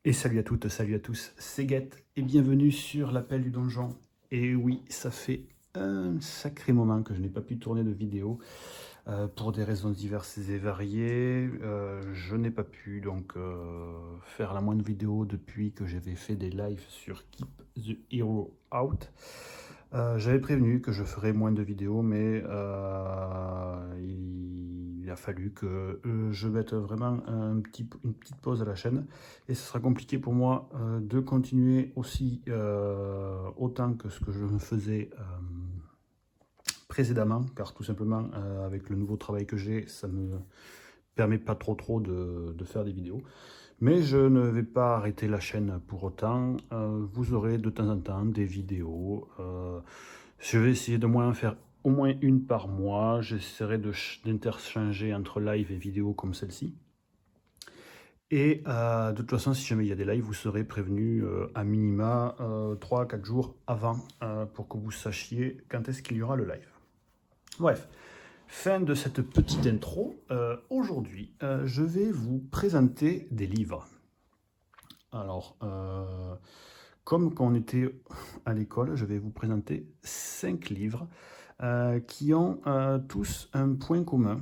Et salut à toutes, salut à tous, c'est Guette et bienvenue sur l'appel du donjon. Et oui, ça fait un sacré moment que je n'ai pas pu tourner de vidéo pour des raisons diverses et variées. Je n'ai pas pu donc faire la moindre vidéo depuis que j'avais fait des lives sur Keep the Hero Out. J'avais prévenu que je ferais moins de vidéos, mais il a fallu que je mette vraiment une petite pause à la chaîne. Et ce sera compliqué pour moi de continuer aussi autant que ce que je me faisais précédemment, car tout simplement avec le nouveau travail que j'ai, ça me permet pas trop de faire des vidéos. Mais je ne vais pas arrêter la chaîne pour autant. Vous aurez de temps en temps des vidéos. Je vais essayer de moins faire au moins une par mois. J'essaierai d'interchanger entre live et vidéo comme celle-ci. Et de toute façon, si jamais il y a des lives, vous serez prévenu à minima 3-4 jours avant pour que vous sachiez quand est-ce qu'il y aura le live. Bref. Fin de cette petite intro. Aujourd'hui, je vais vous présenter des livres. Alors, comme quand on était à l'école, je vais vous présenter 5 livres qui ont tous un point commun.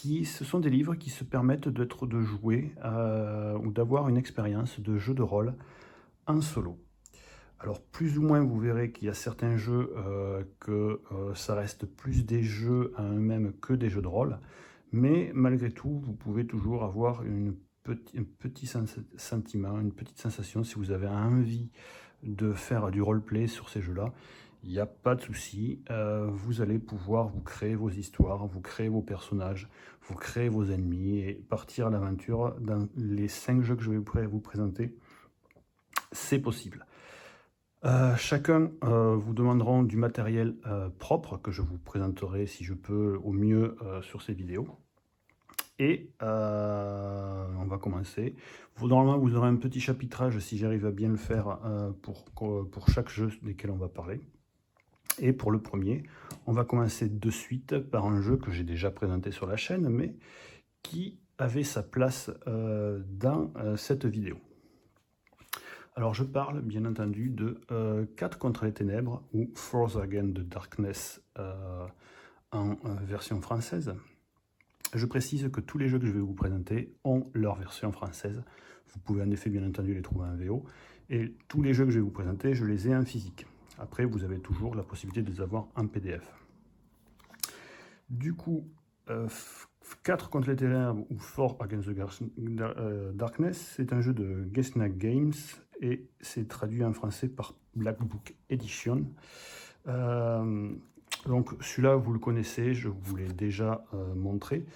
Ce sont des livres qui se permettent de jouer ou d'avoir une expérience de jeu de rôle en solo. Alors plus ou moins vous verrez qu'il y a certains jeux que ça reste plus des jeux à eux-mêmes que des jeux de rôle, mais malgré tout vous pouvez toujours avoir un petit sentiment, une petite sensation si vous avez envie de faire du roleplay sur ces jeux-là. Il n'y a pas de souci, vous allez pouvoir vous créer vos histoires, vous créer vos personnages, vous créer vos ennemis et partir à l'aventure dans les 5 jeux que je vais vous présenter. C'est possible. Chacun vous demanderont du matériel propre que je vous présenterai si je peux au mieux sur ces vidéos. Et on va commencer. Normalement vous aurez un petit chapitrage si j'arrive à bien le faire pour chaque jeu desquels on va parler. Et pour le premier, on va commencer de suite par un jeu que j'ai déjà présenté sur la chaîne, mais qui avait sa place dans cette vidéo. Alors je parle bien entendu de 4 contre les ténèbres ou Force Against the Darkness en version française. Je précise que tous les jeux que je vais vous présenter ont leur version française. Vous pouvez en effet bien entendu les trouver en VO. Et tous les jeux que je vais vous présenter, je les ai en physique. Après, vous avez toujours la possibilité de les avoir en PDF. Du coup, 4 contre les ténèbres ou 4 Against the Darkness, c'est un jeu de Gesnack Games et c'est traduit en français par Black Book Edition. Donc celui-là, vous le connaissez, je vous l'ai déjà montré.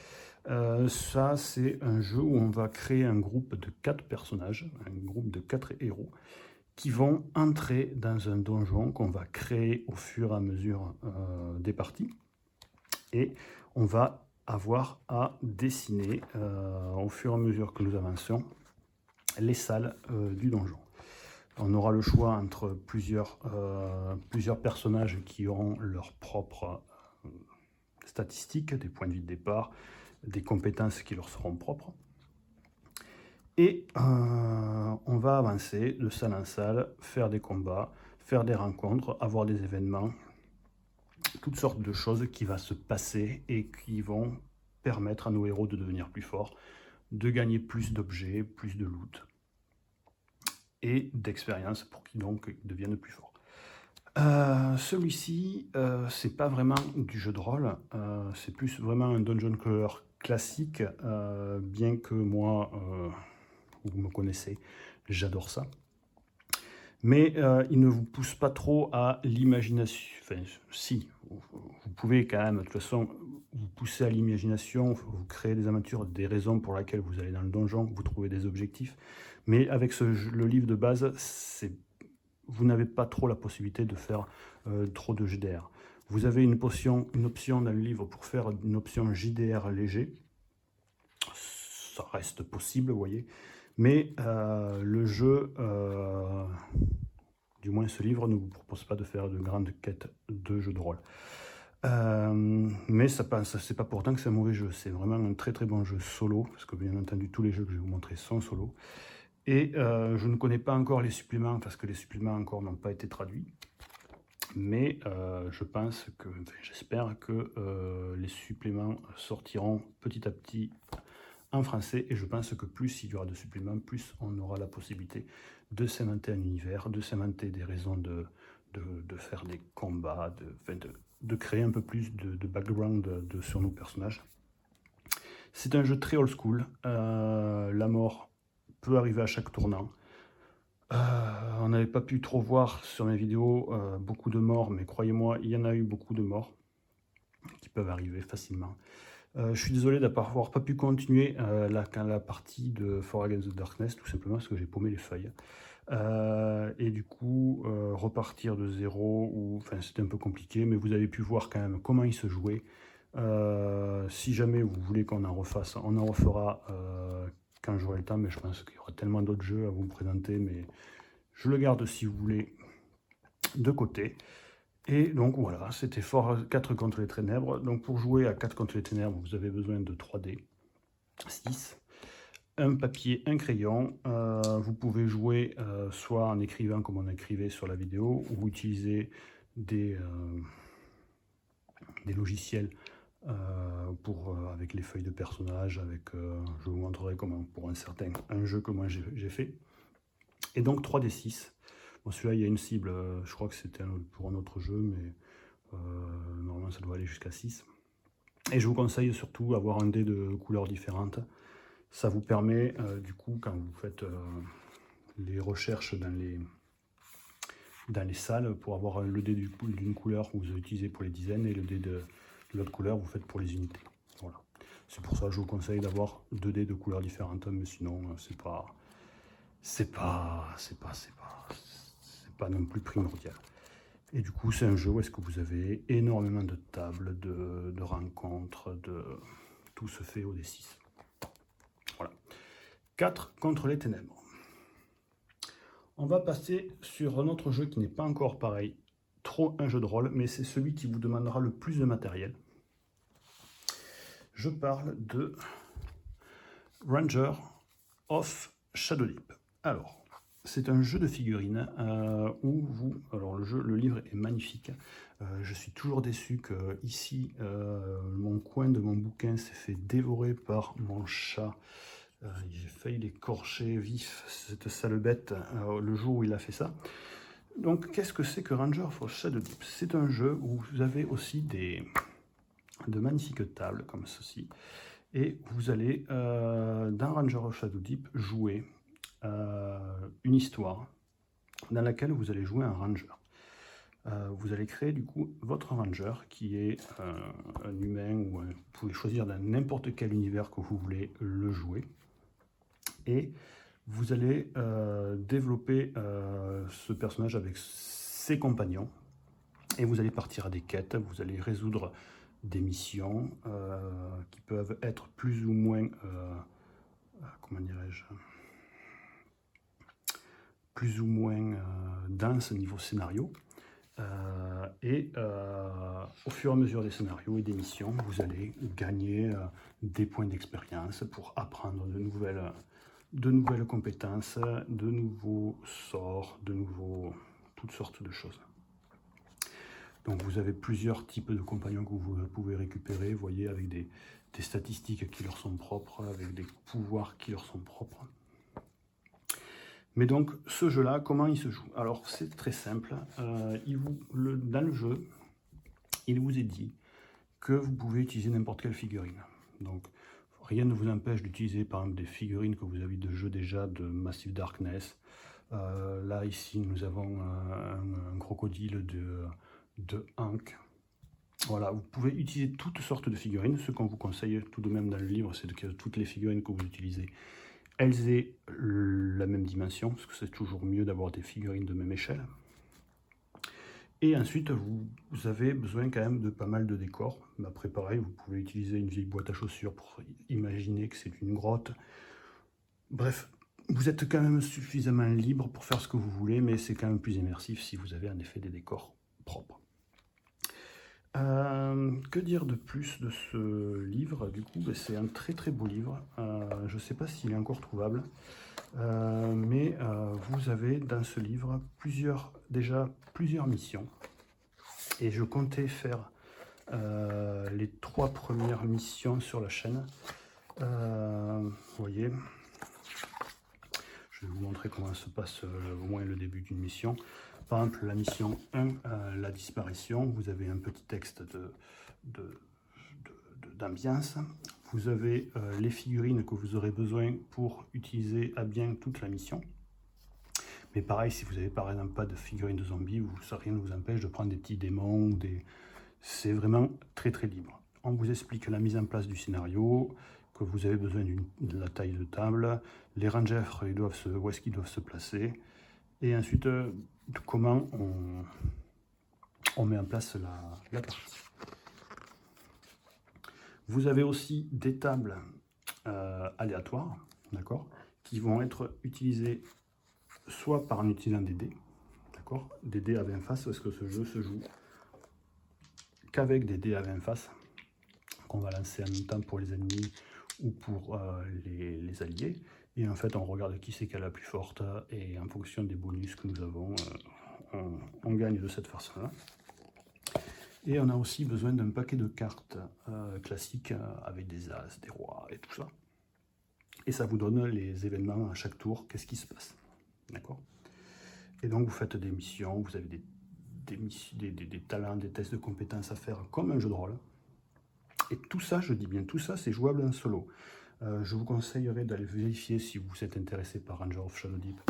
Ça, c'est un jeu où on va créer un groupe de 4 personnages, un groupe de 4 héros, qui vont entrer dans un donjon qu'on va créer au fur et à mesure des parties. Et on va avoir à dessiner au fur et à mesure que nous avancions les salles du donjon. On aura le choix entre plusieurs personnages qui auront leurs propres statistiques, des points de vie de départ, des compétences qui leur seront propres. Et on va avancer de salle en salle, faire des combats, faire des rencontres, avoir des événements, toutes sortes de choses qui vont se passer et qui vont permettre à nos héros de devenir plus forts, de gagner plus d'objets, plus de loot et d'expérience pour qu'ils donc deviennent plus forts. Celui-ci, c'est pas vraiment du jeu de rôle, c'est plus vraiment un dungeon crawler classique, bien que moi, vous me connaissez, j'adore ça. Mais il ne vous pousse pas trop à l'imagination. Enfin, si, vous pouvez quand même, de toute façon, vous pousser à l'imagination, vous créer des aventures, des raisons pour lesquelles vous allez dans le donjon, vous trouvez des objectifs. Mais avec le livre de base, vous n'avez pas trop la possibilité de faire trop de JDR. Vous avez une option dans le livre pour faire une option JDR léger. Ça reste possible, vous voyez. Mais le jeu, du moins ce livre, ne vous propose pas de faire de grandes quêtes de jeu de rôle. Mais c'est pas pourtant que c'est un mauvais jeu. C'est vraiment un très très bon jeu solo, parce que bien entendu tous les jeux que je vais vous montrer sont solo. Et je ne connais pas encore les suppléments, parce que les suppléments encore n'ont pas été traduits. Mais je pense que, enfin, j'espère que les suppléments sortiront petit à petit en français. Et je pense que plus il y aura de suppléments, plus on aura la possibilité de s'inventer un univers, de s'inventer des raisons de faire des combats, de créer un peu plus de background sur nos personnages. C'est un jeu très old school. La mort peut arriver à chaque tournant. On n'avait pas pu trop voir sur mes vidéos beaucoup de morts, mais croyez-moi, il y en a eu beaucoup de morts qui peuvent arriver facilement. Je suis désolé d'avoir pas pu continuer la partie de For Against the Darkness, tout simplement parce que j'ai paumé les feuilles. Et du coup, repartir de zéro, enfin, c'était un peu compliqué, mais vous avez pu voir quand même comment il se jouait. Si jamais vous voulez qu'on en refasse, on en refera quand j'aurai le temps, mais je pense qu'il y aura tellement d'autres jeux à vous présenter, mais je le garde si vous voulez de côté. Et donc voilà, c'était For 4 contre les ténèbres. Donc pour jouer à 4 contre les ténèbres, vous avez besoin de 3D, 6, un papier, un crayon. Vous pouvez jouer soit en écrivant comme on écrivait sur la vidéo, ou utiliser des logiciels avec les feuilles de personnages. Je vous montrerai comment pour un jeu que moi j'ai fait. Et donc 3D6. Bon, celui-là, il y a une cible, je crois que c'était pour un autre jeu, mais normalement ça doit aller jusqu'à 6. Et je vous conseille surtout d'avoir un dé de couleurs différentes. Ça vous permet, du coup, quand vous faites les recherches dans les salles, pour avoir le dé d'une couleur que vous utilisez pour les dizaines, et le dé de l'autre couleur, vous faites pour les unités. Voilà. C'est pour ça que je vous conseille d'avoir 2 dés de couleurs différentes, mais sinon, c'est pas non plus primordial. Et du coup, c'est un jeu où est-ce que vous avez énormément de tables, de rencontres, tout se fait au D6. Voilà. 4 contre les ténèbres. On va passer sur un autre jeu qui n'est pas encore pareil, trop un jeu de rôle, mais c'est celui qui vous demandera le plus de matériel. Je parle de Ranger of Shadowdeep. Alors, c'est un jeu de figurines où le livre est magnifique. Je suis toujours déçu que ici, mon coin de mon bouquin s'est fait dévorer par mon chat. J'ai failli l'écorcher vif, cette sale bête, le jour où il a fait ça. Donc, qu'est-ce que c'est que Ranger of Shadowdeep? C'est un jeu où vous avez aussi de magnifiques tables comme ceci. Et vous allez, dans Ranger of Shadowdeep, jouer une histoire dans laquelle vous allez jouer un ranger. Vous allez créer du coup votre ranger qui est un humain, ou vous pouvez choisir dans n'importe quel univers que vous voulez le jouer. Et vous allez développer ce personnage avec ses compagnons. Et vous allez partir à des quêtes, vous allez résoudre des missions qui peuvent être plus ou moins, comment dirais-je, plus ou moins denses niveau scénario. Au fur et à mesure des scénarios et des missions, vous allez gagner des points d'expérience pour apprendre de nouvelles compétences, de nouveaux sorts, toutes sortes de choses. Donc vous avez plusieurs types de compagnons que vous pouvez récupérer, vous voyez, avec des statistiques qui leur sont propres, avec des pouvoirs qui leur sont propres. Mais donc, ce jeu-là, comment il se joue? Alors, c'est très simple. Dans le jeu, il vous est dit que vous pouvez utiliser n'importe quelle figurine. Donc, rien ne vous empêche d'utiliser, par exemple, des figurines que vous avez de jeu déjà de Massive Darkness. Là, ici, nous avons un crocodile de Hank. Voilà, vous pouvez utiliser toutes sortes de figurines. Ce qu'on vous conseille tout de même dans le livre, c'est que toutes les figurines que vous utilisez, elles aient la même dimension, parce que c'est toujours mieux d'avoir des figurines de même échelle. Et ensuite, vous avez besoin quand même de pas mal de décors. Mais après, pareil, vous pouvez utiliser une vieille boîte à chaussures pour imaginer que c'est une grotte. Bref, vous êtes quand même suffisamment libre pour faire ce que vous voulez, mais c'est quand même plus immersif si vous avez en effet des décors propres. Que dire de plus de ce livre? Du coup, c'est un très très beau livre. Je ne sais pas s'il est encore trouvable. mais vous avez dans ce livre déjà plusieurs missions. Et je comptais faire les 3 premières missions sur la chaîne. Vous voyez, je vais vous montrer comment se passe au moins le début d'une mission. Par exemple, la mission 1, la disparition, vous avez un petit texte d'ambiance. Vous avez les figurines que vous aurez besoin pour utiliser à bien toute la mission. Mais pareil, si vous n'avez par exemple pas de figurines de zombies, rien ne vous empêche de prendre des petits démons. C'est vraiment très très libre. On vous explique la mise en place du scénario, que vous avez besoin de la taille de table, les rangers, où est-ce qu'ils doivent se placer, et ensuite comment on met en place la partie. Vous avez aussi des tables aléatoires, d'accord, qui vont être utilisées soit en utilisant des dés, d'accord, des dés à 20 faces, parce que ce jeu se joue qu'avec des dés à 20 faces, qu'on va lancer en même temps pour les ennemis ou pour les alliés. Et en fait, on regarde qui c'est qui a la plus forte, et en fonction des bonus que nous avons, on gagne de cette façon-là. Et on a aussi besoin d'un paquet de cartes classiques avec des as, des rois et tout ça. Et ça vous donne les événements à chaque tour, qu'est-ce qui se passe. D'accord? Et donc vous faites des missions, vous avez des talents, des tests de compétences à faire comme un jeu de rôle. Et tout ça, je dis bien tout ça, c'est jouable en solo. Je vous conseillerais d'aller vérifier si vous êtes intéressé par Rangers of Shadow Deep,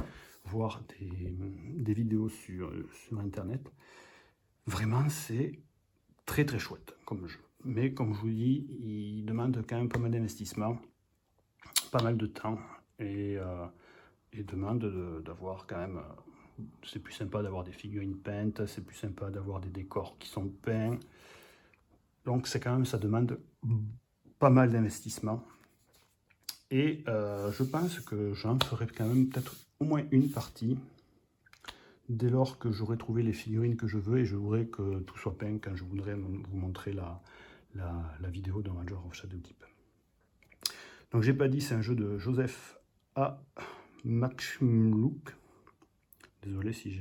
voir des vidéos sur internet. Vraiment, c'est très très chouette comme jeu. Mais comme je vous dis, il demande quand même pas mal d'investissement, pas mal de temps, et demande d'avoir quand même... c'est plus sympa d'avoir des figurines peintes, c'est plus sympa d'avoir des décors qui sont peints. Donc c'est quand même, ça demande pas mal d'investissement. Et je pense que j'en ferai quand même peut-être au moins une partie dès lors que j'aurai trouvé les figurines que je veux, et je voudrais que tout soit peint quand je voudrais vous montrer la vidéo de Rangers of Shadow Deep. Donc j'ai pas dit, c'est un jeu de Joseph A. Machmlouk. Désolé si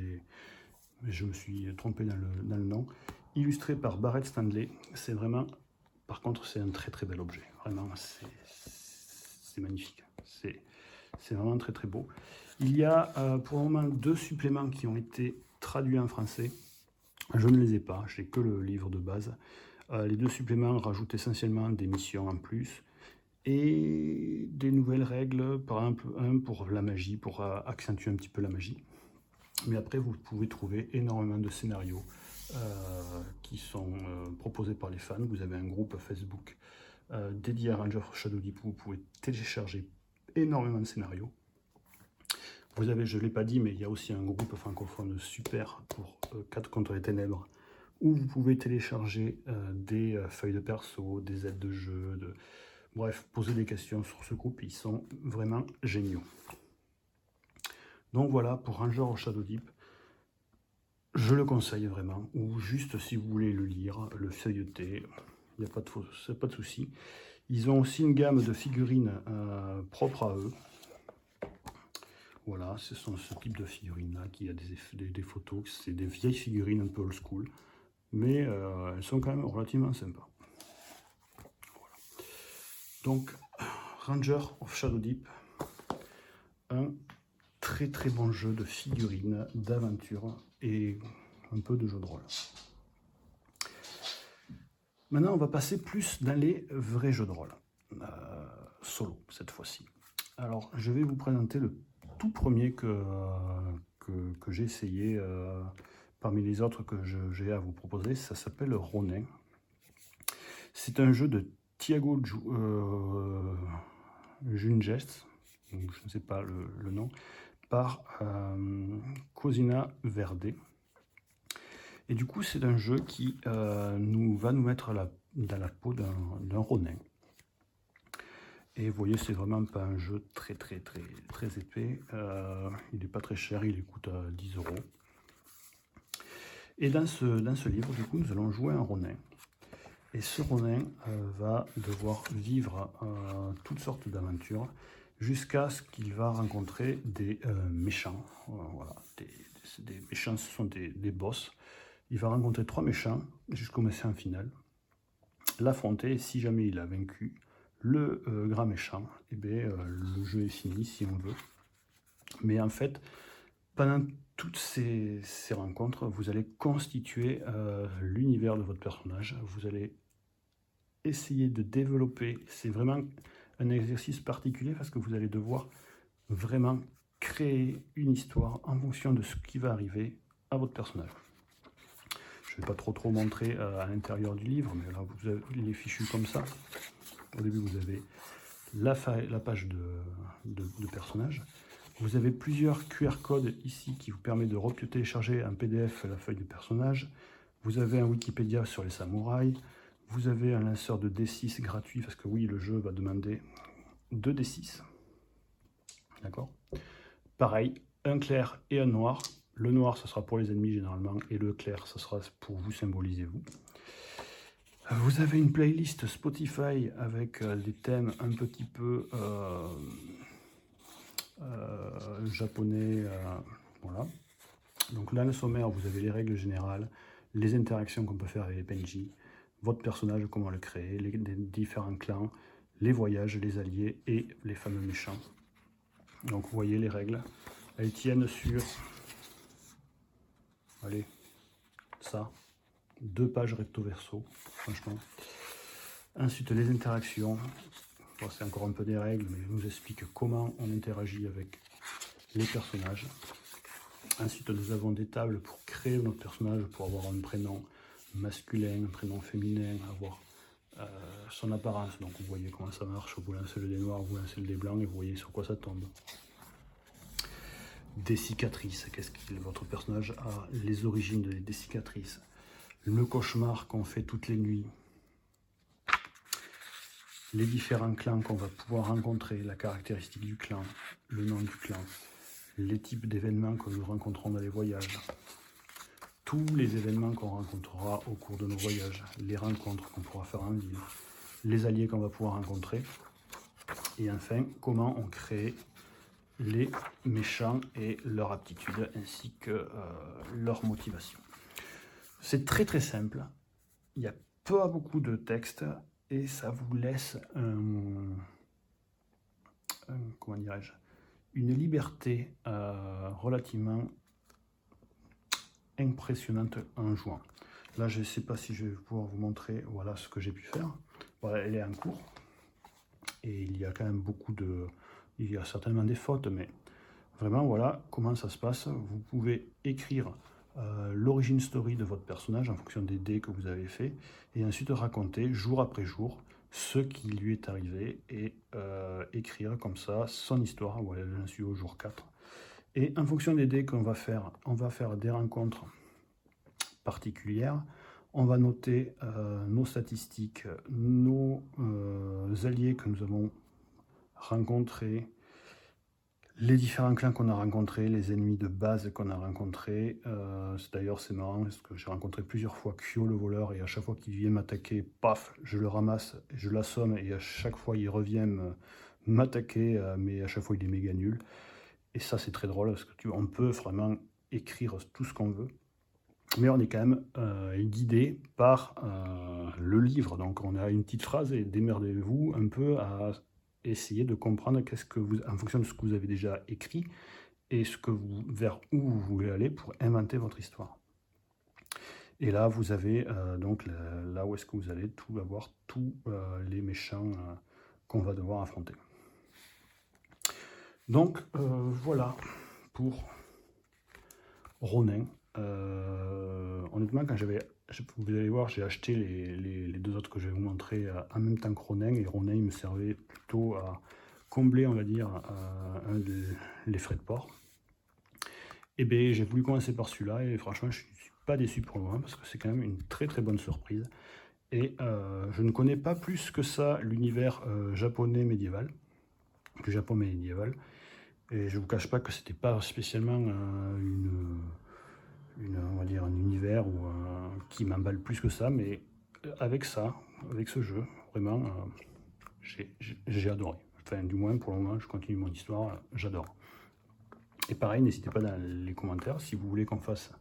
je me suis trompé dans le nom. Illustré par Barrett Stanley. C'est vraiment, par contre, c'est un très très bel objet. Vraiment, c'est magnifique. C'est vraiment très très beau. Il y a pour le moment 2 suppléments qui ont été traduits en français. Je ne les ai pas, j'ai que le livre de base. Les 2 suppléments rajoutent essentiellement des missions en plus et des nouvelles règles, par exemple un pour la magie, pour accentuer un petit peu la magie. Mais après, vous pouvez trouver énormément de scénarios qui sont proposés par les fans. Vous avez un groupe Facebook dédié à Rangers of Shadow Deep où vous pouvez télécharger énormément de scénarios. Vous avez, je ne l'ai pas dit, mais il y a aussi un groupe francophone super pour 4 contre les ténèbres, où vous pouvez télécharger des feuilles de perso, des aides de jeu, bref, poser des questions sur ce groupe, ils sont vraiment géniaux. Donc voilà, pour Rangers of Shadow Deep, je le conseille vraiment, ou juste si vous voulez le lire, le feuilleter, il n'y a pas de souci. Ils ont aussi une gamme de figurines propres à eux. Voilà, ce sont ce type de figurines-là qui a des photos, c'est des vieilles figurines un peu old school, mais elles sont quand même relativement sympas. Voilà. Donc, Rangers of Shadow Deep, un très très bon jeu de figurines, d'aventure et un peu de jeu de rôle. Maintenant, on va passer plus dans les vrais jeux de rôle, solo cette fois-ci. Alors, je vais vous présenter le tout premier que j'ai essayé parmi les autres que j'ai à vous proposer. Ça s'appelle Ronin. C'est un jeu de Thiago Junges, je ne sais pas le nom, par Cosina Verde. Et du coup, c'est un jeu qui va nous mettre dans la peau d'un Ronin. Et vous voyez, c'est vraiment pas un jeu très épais. Il n'est pas très cher, il coûte 10 €. Et dans ce livre, du coup, nous allons jouer un Ronin. Et ce Ronin va devoir vivre toutes sortes d'aventures. jusqu'à ce qu'il va rencontrer des méchants. Voilà, des méchants, ce sont des boss. Il va rencontrer 3 méchants jusqu'au méchant final, l'affronter, et si jamais il a vaincu le grand méchant, et bien, le jeu est fini si on veut. Mais en fait, pendant toutes ces rencontres, vous allez constituer l'univers de votre personnage, vous allez essayer de développer, c'est vraiment un exercice particulier parce que vous allez devoir vraiment créer une histoire en fonction de ce qui va arriver à votre personnage. Je ne vais pas trop montrer à l'intérieur du livre, mais là vous avez les fichus comme ça. Au début vous avez la page de personnage. Vous avez plusieurs QR codes ici qui vous permettent de télécharger un PDF la feuille de personnage. Vous avez un Wikipédia sur les samouraïs. Vous avez un lanceur de D6 gratuit, parce que oui, le jeu va demander 2 D6. D'accord. Pareil, un clair et un noir. Le noir, ce sera pour les ennemis généralement, et le clair, ce sera pour vous, symboliser vous. Vous avez une playlist Spotify avec des thèmes un petit peu japonais. Voilà. Donc là, le sommaire, vous avez les règles générales, les interactions qu'on peut faire avec les PNJ, votre personnage, comment le créer, les différents clans, les voyages, les alliés et les fameux méchants. Donc vous voyez les règles, elles tiennent sur, allez, ça, 2 pages recto verso, franchement. Ensuite les interactions, bon, c'est encore un peu des règles, mais je vous explique comment on interagit avec les personnages. Ensuite nous avons des tables pour créer notre personnage, pour avoir un prénom masculin, un prénom féminin, avoir son apparence. Donc vous voyez comment ça marche, vous lancez le dé noir, vous lancez le dé blanc et vous voyez sur quoi ça tombe. Des cicatrices, qu'est-ce que votre personnage a, les origines des cicatrices, le cauchemar qu'on fait toutes les nuits, les différents clans qu'on va pouvoir rencontrer, la caractéristique du clan, le nom du clan, les types d'événements que nous rencontrons dans les voyages, tous les événements qu'on rencontrera au cours de nos voyages, les rencontres qu'on pourra faire en ville, les alliés qu'on va pouvoir rencontrer, et enfin, comment on crée les méchants et leur aptitude, ainsi que leur motivation. C'est très simple, il n'y a pas beaucoup de texte, et ça vous laisse comment dirais-je, une liberté relativement impressionnante en jouant. Là, je ne sais pas si je vais pouvoir vous montrer, voilà ce que j'ai pu faire. Voilà, elle est en cours, et il y a quand même beaucoup de... Il y a certainement des fautes, mais vraiment, voilà comment ça se passe. Vous pouvez écrire l'origine story de votre personnage en fonction des dés que vous avez fait, et ensuite raconter jour après jour ce qui lui est arrivé, et écrire comme ça son histoire. Voilà, j'en suis au jour 4. Et en fonction des dés qu'on va faire, on va faire des rencontres particulières. On va noter nos statistiques, nos alliés que nous avons rencontrés, les différents clans qu'on a rencontrés, les ennemis de base qu'on a rencontrés. D'ailleurs, c'est marrant parce que j'ai rencontré plusieurs fois Kyo le voleur, et à chaque fois qu'il vient m'attaquer, paf, je le ramasse, je l'assomme, et à chaque fois il revient m'attaquer, mais à chaque fois il est méga nul. Et ça, c'est très drôle parce que on peut vraiment écrire tout ce qu'on veut, mais on est quand même guidé par le livre. Donc on a une petite phrase, et démerdez-vous un peu à essayer de comprendre qu'est-ce que vous, en fonction de ce que vous avez déjà écrit, et ce que vers où vous voulez aller pour inventer votre histoire. Et là, vous avez donc là où est-ce que vous allez avoir tous les méchants qu'on va devoir affronter. Donc voilà pour Ronin. Honnêtement, quand vous allez voir, j'ai acheté les 2 autres que je vais vous montrer en même temps que Ronin, et Ronin me servait plutôt à combler, on va dire, les frais de port. Et bien j'ai voulu commencer par celui-là, et franchement je ne suis pas déçu pour le moment, parce que c'est quand même une très bonne surprise. Et je ne connais pas plus que ça l'univers japonais médiéval, le Japon médiéval. Et je ne vous cache pas que c'était pas spécialement on va dire un univers qui m'emballe plus que ça, mais avec ça, avec ce jeu, vraiment, j'ai adoré. Enfin, du moins, pour le moment, je continue mon histoire, j'adore. Et pareil, n'hésitez pas dans les commentaires, si vous voulez qu'on fasse...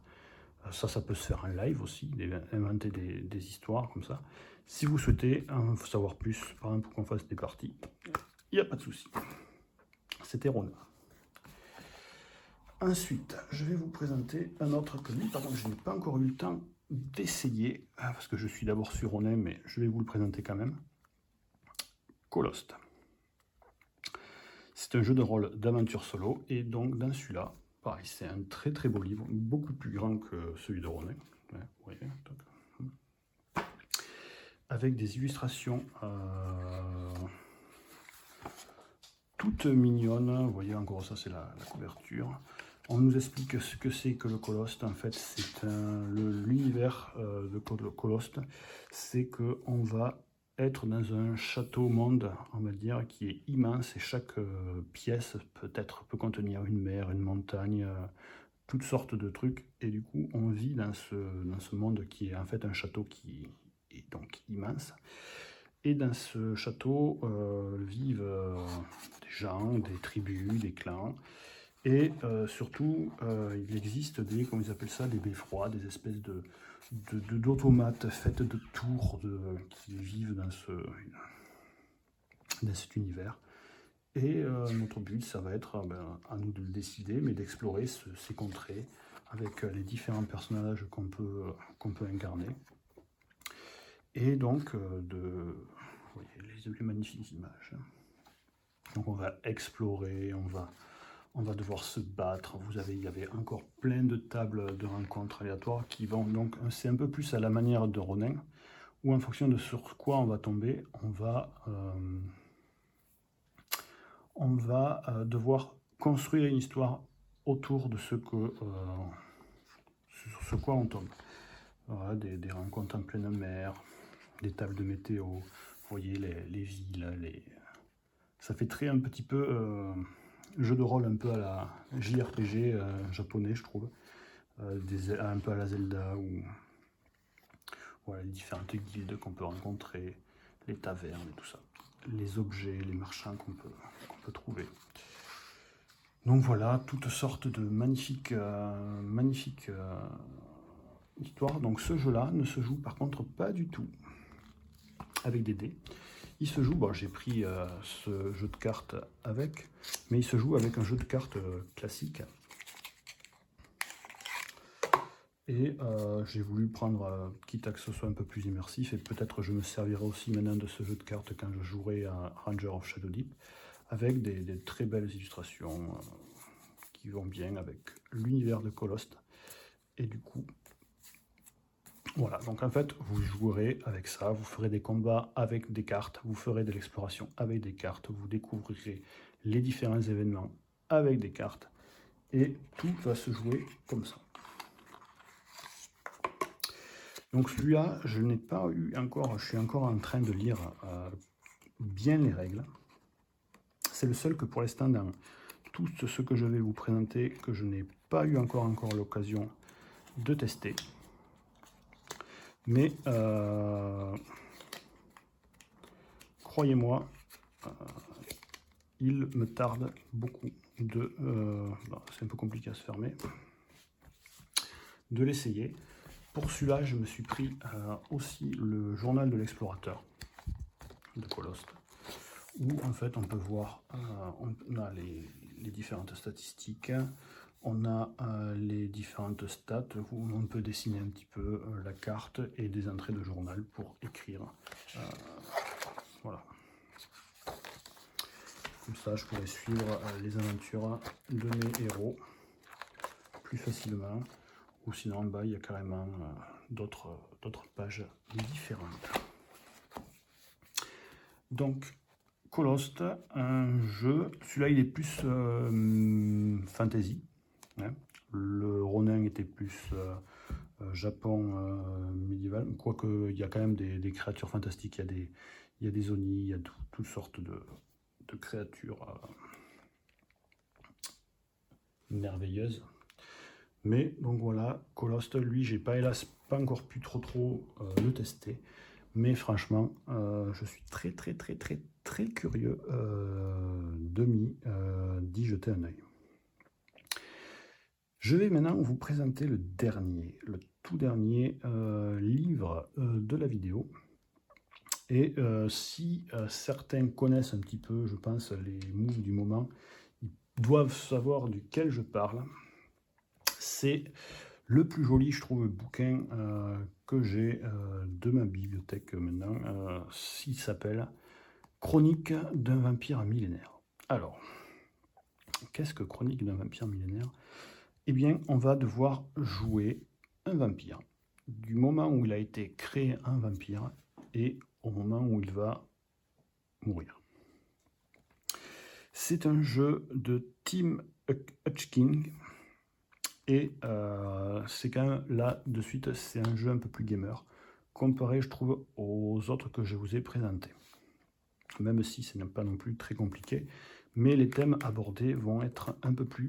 Ça peut se faire en live aussi, inventer des histoires comme ça. Si vous souhaitez en savoir plus, par exemple, pour qu'on fasse des parties, il n'y a pas de souci. C'était Ronin. Ensuite, je vais vous présenter un autre que lui, par contre, je n'ai pas encore eu le temps d'essayer, parce que je suis d'abord sur Ronin, mais je vais vous le présenter quand même. Colost. C'est un jeu de rôle d'aventure solo, et donc dans celui-là, pareil, c'est un très très beau livre, beaucoup plus grand que celui de Ronin. Ouais, vous voyez, avec des illustrations toutes mignonnes. Vous voyez, encore ça, c'est la couverture. On nous explique ce que c'est que le Colost. En fait, c'est l'univers de Colost. C'est qu'on va être dans un château-monde, on va dire, qui est immense, et chaque pièce peut contenir une mer, une montagne, toutes sortes de trucs. Et du coup, on vit dans ce monde qui est en fait un château qui est donc immense. Et dans ce château vivent des gens, des tribus, des clans. Et surtout, il existe comment ils appellent ça, des beffrois, des espèces d'automates faites de tours qui vivent dans cet univers. Et notre but, ça va être à nous de le décider, mais d'explorer ces contrées avec les différents personnages qu'on peut incarner. Et donc, vous voyez les magnifiques images. Donc on va explorer, on va devoir se battre. Il y avait encore plein de tables de rencontres aléatoires qui vont donc, c'est un peu plus à la manière de Ronin, où en fonction de sur quoi on va tomber, on va devoir construire une histoire autour de sur ce quoi on tombe. Voilà, des rencontres en pleine mer, des tables de météo, vous voyez les villes, ça fait très un petit peu jeu de rôle un peu à la JRPG japonais, je trouve, un peu à la Zelda, ou voilà, les différentes guildes qu'on peut rencontrer, les tavernes et tout ça, les objets, les marchands qu'on peut trouver. Donc voilà, toutes sortes de magnifiques histoires. Donc ce jeu-là ne se joue par contre pas du tout avec des dés. Il se joue, bon, j'ai pris ce jeu de cartes avec, mais il se joue avec un jeu de cartes classique. Et j'ai voulu prendre, quitte à que ce soit un peu plus immersif, et peut-être je me servirai aussi maintenant de ce jeu de cartes quand je jouerai à Ranger of Shadow Deep, avec des très belles illustrations qui vont bien avec l'univers de Colost. Et du coup, voilà, donc en fait, vous jouerez avec ça, vous ferez des combats avec des cartes, vous ferez de l'exploration avec des cartes, vous découvrirez les différents événements avec des cartes, et tout va se jouer comme ça. Donc celui-là, je n'ai pas eu encore, je suis encore en train de lire bien les règles. C'est le seul que pour l'instant, dans tout ce que je vais vous présenter, que je n'ai pas eu encore l'occasion de tester. Mais croyez-moi, il me tarde beaucoup c'est un peu compliqué à se fermer, de l'essayer. Pour celui-là, je me suis pris aussi le journal de l'explorateur de Colost, où en fait on peut voir, on a les différentes statistiques, on a les différentes stats, où on peut dessiner un petit peu la carte et des entrées de journal pour écrire. Voilà. Comme ça, je pourrais suivre les aventures de mes héros plus facilement. Ou sinon, en bas, il y a carrément d'autres pages différentes. Donc, Colost, un jeu, celui-là il est plus fantasy. Hein. Le Ronin était plus Japon médiéval, quoique il y a quand même des créatures fantastiques, il y a des Oni, il y a toutes sortes de créatures merveilleuses. Mais donc voilà, Colost, lui, j'ai pas encore pu trop le tester. Mais franchement, je suis très très curieux d'y jeter un œil. Je vais maintenant vous présenter le tout dernier livre de la vidéo. Et si certains connaissent un petit peu, je pense, les moves du moment, ils doivent savoir duquel je parle. C'est le plus joli, je trouve, bouquin que j'ai de ma bibliothèque maintenant. Il s'appelle Chronique d'un vampire millénaire. Alors, qu'est-ce que Chronique d'un vampire millénaire? Eh bien, on va devoir jouer un vampire du moment où il a été créé un vampire et au moment où il va mourir. C'est un jeu de Tim Hutchings et c'est quand même là de suite, c'est un jeu un peu plus gamer comparé, je trouve, aux autres que je vous ai présentés. Même si ce n'est pas non plus très compliqué, mais les thèmes abordés vont être un peu plus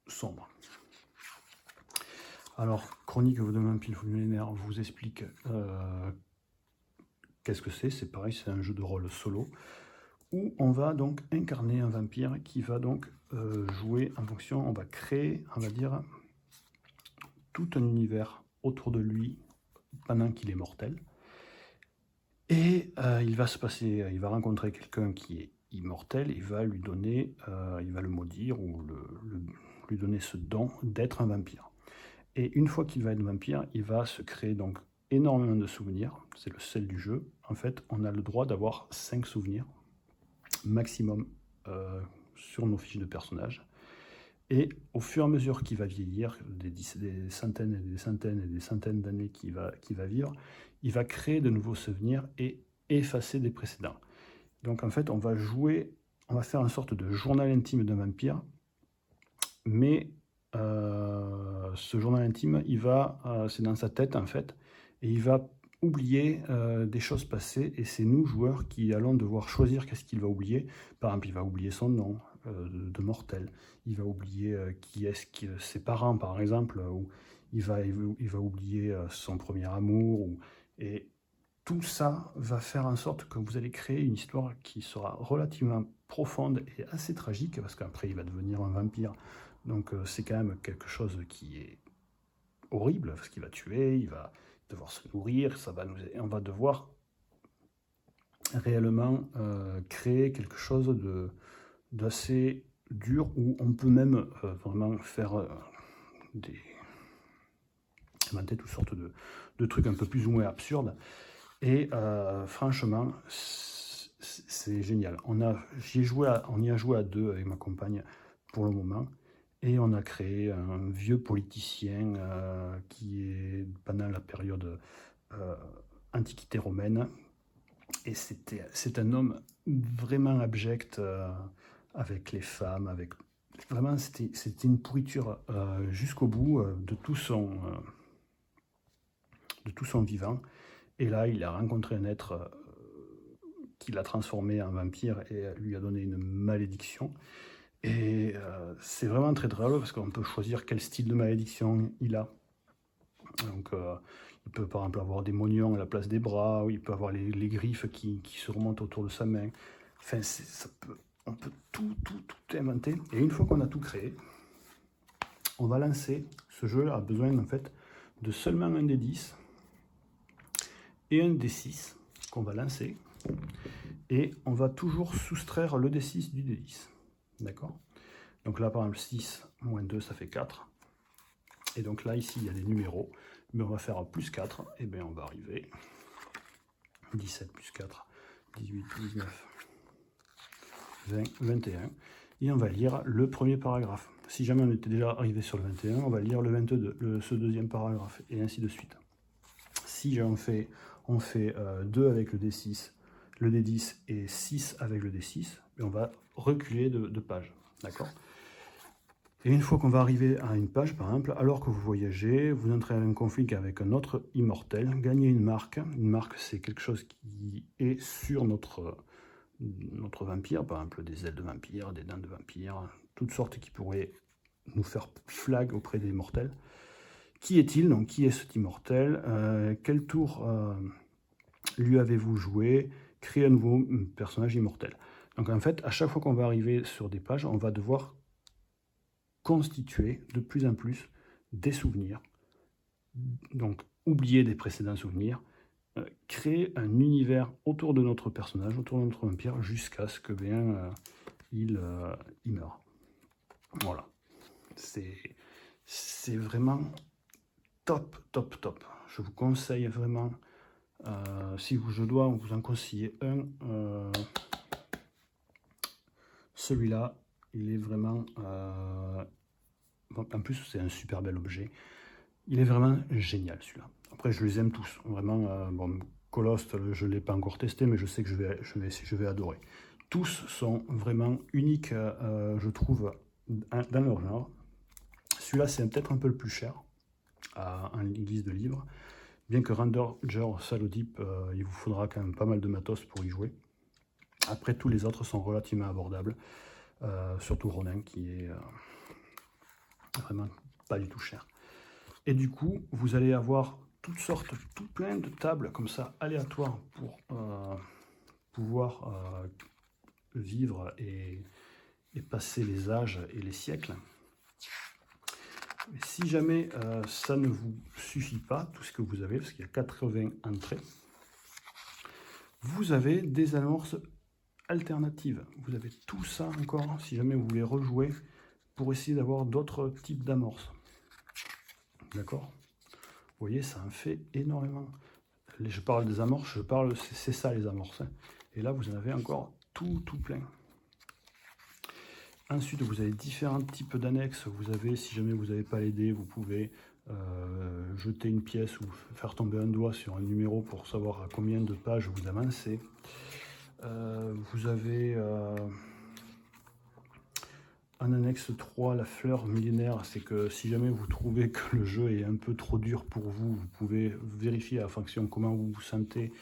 sombres. Alors, Chronique d'un vampire millénaire vous explique qu'est-ce que c'est. C'est pareil, c'est un jeu de rôle solo où on va donc incarner un vampire qui va donc jouer en fonction, on va créer, on va dire, tout un univers autour de lui pendant qu'il est mortel. Et il va rencontrer quelqu'un qui est immortel, il va lui donner, il va le maudire ou lui donner ce don d'être un vampire. Et une fois qu'il va être vampire, il va se créer donc énormément de souvenirs. C'est le sel du jeu. En fait, on a le droit d'avoir 5 souvenirs maximum sur nos fiches de personnages. Et au fur et à mesure qu'il va vieillir, des centaines et des centaines et des centaines d'années qu'il va vivre, il va créer de nouveaux souvenirs et effacer des précédents. Donc en fait, on va faire une sorte de journal intime d'un vampire, mais ce journal intime, c'est dans sa tête en fait, et il va oublier des choses passées, et c'est nous, joueurs, qui allons devoir choisir qu'est-ce qu'il va oublier. Par exemple, il va oublier son nom de mortel, il va oublier ses parents, par exemple, ou il va oublier son premier amour, et tout ça va faire en sorte que vous allez créer une histoire qui sera relativement profonde et assez tragique, parce qu'après il va devenir un vampire. Donc c'est quand même quelque chose qui est horrible, parce qu'il va tuer, il va devoir se nourrir, on va devoir réellement créer quelque chose d'assez dur, où on peut même vraiment faire inventer toutes sortes de trucs un peu plus ou moins absurdes. Et franchement, c'est génial. On y a joué à 2 avec ma compagne pour le moment. Et on a créé un vieux politicien qui est pendant la période antiquité romaine. Et c'est un homme vraiment abject avec les femmes. Vraiment, c'était une pourriture jusqu'au bout de tout son vivant. Et là, il a rencontré un être qui l'a transformé en vampire et lui a donné une malédiction. Et c'est vraiment très drôle parce qu'on peut choisir quel style de malédiction il a. Donc il peut par exemple avoir des mognons à la place des bras, ou il peut avoir les griffes qui se remontent autour de sa main. Enfin, on peut tout inventer. Et une fois qu'on a tout créé, on va lancer. Ce jeu a besoin en fait de seulement un des 10 et un des 6 qu'on va lancer. Et on va toujours soustraire le D6 du D10. D'accord? Donc là, par exemple, 6 moins 2, ça fait 4. Et donc là, ici, il y a des numéros. Mais on va faire plus 4. Et bien, on va arriver. 17 plus 4, 18, 19, 20, 21. Et on va lire le premier paragraphe. Si jamais on était déjà arrivé sur le 21, on va lire le 22, ce deuxième paragraphe, et ainsi de suite. Si on fait 2 avec le D6, le D10 et 6 avec le D6, on va reculer de page. D'accord? Et une fois qu'on va arriver à une page, par exemple, alors que vous voyagez, vous entrez en conflit avec un autre immortel, gagnez une marque. Une marque, c'est quelque chose qui est sur notre vampire, par exemple des ailes de vampire, des dents de vampire, toutes sortes qui pourraient nous faire flag auprès des mortels. Qui est-il? Donc, qui est cet immortel? Quel tour lui avez-vous joué? créer un nouveau personnage immortel. Donc en fait, à chaque fois qu'on va arriver sur des pages, on va devoir constituer de plus en plus des souvenirs. Donc oublier des précédents souvenirs, créer un univers autour de notre personnage, autour de notre vampire, jusqu'à ce que il meure. Voilà. C'est vraiment top, top, top. Je vous conseille vraiment, si je dois vous en conseiller un, celui-là, il est vraiment... en plus, c'est un super bel objet. Il est vraiment génial, celui-là. Après, je les aime tous. Vraiment, bon, Colost, je ne l'ai pas encore testé, mais je sais que je vais adorer. Tous sont vraiment uniques, je trouve, dans leur genre. Celui-là, c'est peut-être un peu le plus cher, en guise de livre. Bien que Ranger Salodip, il vous faudra quand même pas mal de matos pour y jouer. Après, tous les autres sont relativement abordables. Surtout Ronin, qui est vraiment pas du tout cher. Et du coup, vous allez avoir toutes sortes, tout plein de tables comme ça, aléatoires, pour pouvoir vivre et passer les âges et les siècles. Et si jamais ça ne vous suffit pas, tout ce que vous avez, parce qu'il y a 80 entrées, vous avez des amorces alternatives. Vous avez tout ça encore, si jamais vous voulez rejouer, pour essayer d'avoir d'autres types d'amorces. D'accord? Vous voyez, ça en fait énormément. Je parle des amorces, c'est ça les amorces. Hein. Et là, vous en avez encore tout plein. Ensuite, vous avez différents types d'annexes. Vous avez, si jamais vous n'avez pas les dés, vous pouvez jeter une pièce ou faire tomber un doigt sur un numéro pour savoir à combien de pages vous avancez. Vous avez en annexe 3, la fleur millénaire. C'est que si jamais vous trouvez que le jeu est un peu trop dur pour vous, vous pouvez vérifier à la fonction comment vous vous sentez.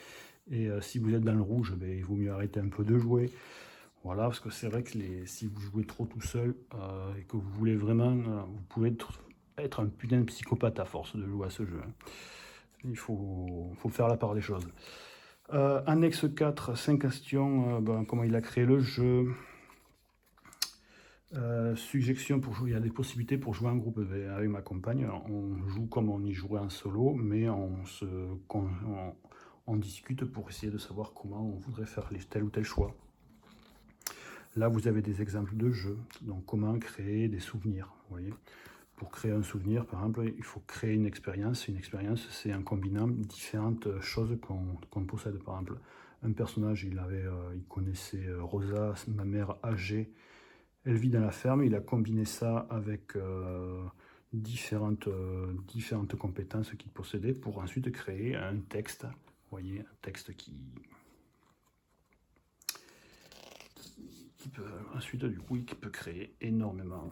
Et si vous êtes dans le rouge, il vaut mieux arrêter un peu de jouer. Voilà, parce que c'est vrai que si vous jouez trop tout seul et que vous voulez vraiment, vous pouvez être un putain de psychopathe à force de jouer à ce jeu. Hein. Il faut faire la part des choses. Annexe 4, 5 questions, comment il a créé le jeu. Suggestion pour jouer, il y a des possibilités pour jouer en groupe avec ma compagne. On joue comme on y jouerait en solo, mais on discute pour essayer de savoir comment on voudrait faire tel ou tel choix. Là, vous avez des exemples de jeux, donc comment créer des souvenirs. Vous voyez, pour créer un souvenir, par exemple, il faut créer une expérience. Une expérience, c'est en combinant différentes choses qu'on possède. Par exemple, un personnage, il connaissait Rosa, ma mère âgée. Elle vit dans la ferme. Il a combiné ça avec différentes compétences qu'il possédait pour ensuite créer un texte. Vous voyez, un texte qui peut ensuite du coup qui peut créer énormément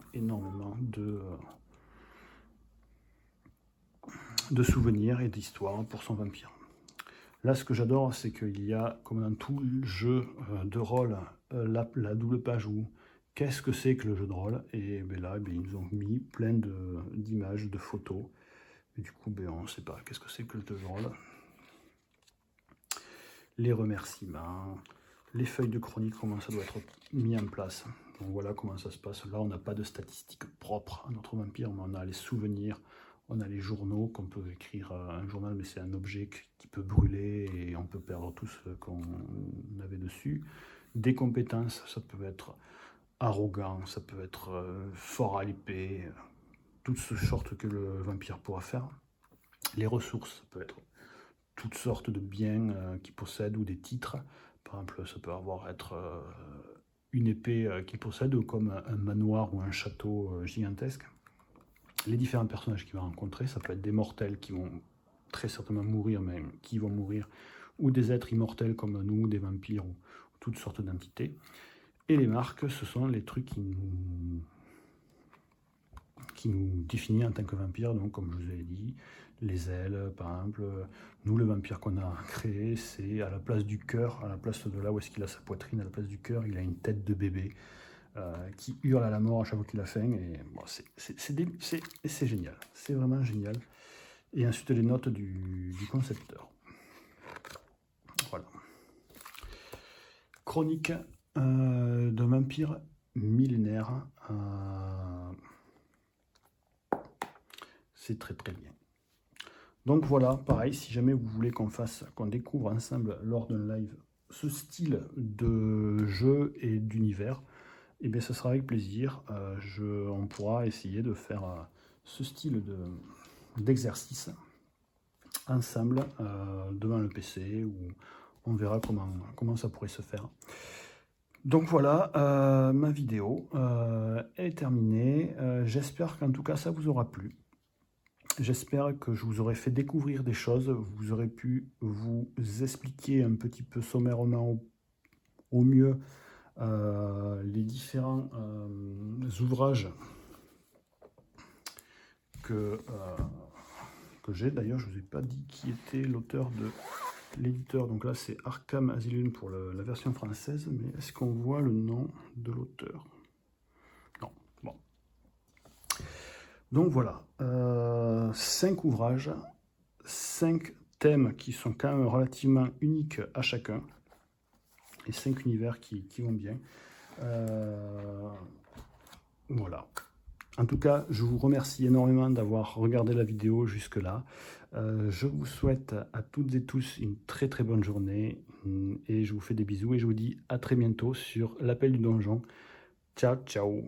de souvenirs et d'histoires pour son vampire. Là, ce que j'adore, c'est qu'il y a, comme dans tout jeu de rôle, la double page où qu'est-ce que c'est que le jeu de rôle, et là ils nous ont mis plein d'images, de photos, et du coup on ne sait pas qu'est-ce que c'est que le jeu de rôle. Les remerciements, les feuilles de chronique, comment ça doit être mis en place. Donc voilà comment ça se passe. Là, on n'a pas de statistiques propres à notre vampire, mais on a les souvenirs, on a les journaux qu'on peut écrire. Un journal, mais c'est un objet qui peut brûler et on peut perdre tout ce qu'on avait dessus. Des compétences, ça peut être arrogant, ça peut être fort à l'épée, toutes sortes que le vampire pourra faire. Les ressources, ça peut être toutes sortes de biens qu'il possède ou des titres. Par exemple, ça peut être une épée qu'il possède, ou comme un manoir ou un château gigantesque. Les différents personnages qu'il va rencontrer, ça peut être des mortels qui vont très certainement mourir, mais qui vont mourir, ou des êtres immortels comme nous, des vampires, ou toutes sortes d'entités. Et les marques, ce sont les trucs qui nous définit en tant que vampire. Donc, comme je vous ai dit, les ailes, par exemple. Nous, le vampire qu'on a créé, c'est à la place du cœur, à la place de là où est-ce qu'il a sa poitrine, à la place du cœur, il a une tête de bébé qui hurle à la mort à chaque fois qu'il a faim. Et bon, c'est génial. C'est vraiment génial. Et ensuite, les notes du concepteur. Voilà. Chronique d'un vampire millénaire. C'est très très bien. Donc voilà, pareil, si jamais vous voulez qu'on découvre ensemble lors d'un live ce style de jeu et d'univers, et bien ce sera avec plaisir. On pourra essayer de faire ce style d'exercice ensemble devant le PC, ou on verra comment ça pourrait se faire. Donc voilà, ma vidéo est terminée. J'espère qu'en tout cas ça vous aura plu. J'espère que je vous aurai fait découvrir des choses, vous aurez pu vous expliquer un petit peu sommairement au mieux les différents ouvrages que j'ai. D'ailleurs, je ne vous ai pas dit qui était l'auteur de l'éditeur. Donc là, c'est Arkham Asylum pour la version française, mais est-ce qu'on voit le nom de l'auteur? Non. Bon. Donc voilà, 5 ouvrages, 5 thèmes qui sont quand même relativement uniques à chacun, et 5 univers qui vont bien. Voilà. En tout cas, je vous remercie énormément d'avoir regardé la vidéo jusque-là. Je vous souhaite à toutes et tous une très très bonne journée, et je vous fais des bisous et je vous dis à très bientôt sur l'appel du donjon. Ciao, ciao.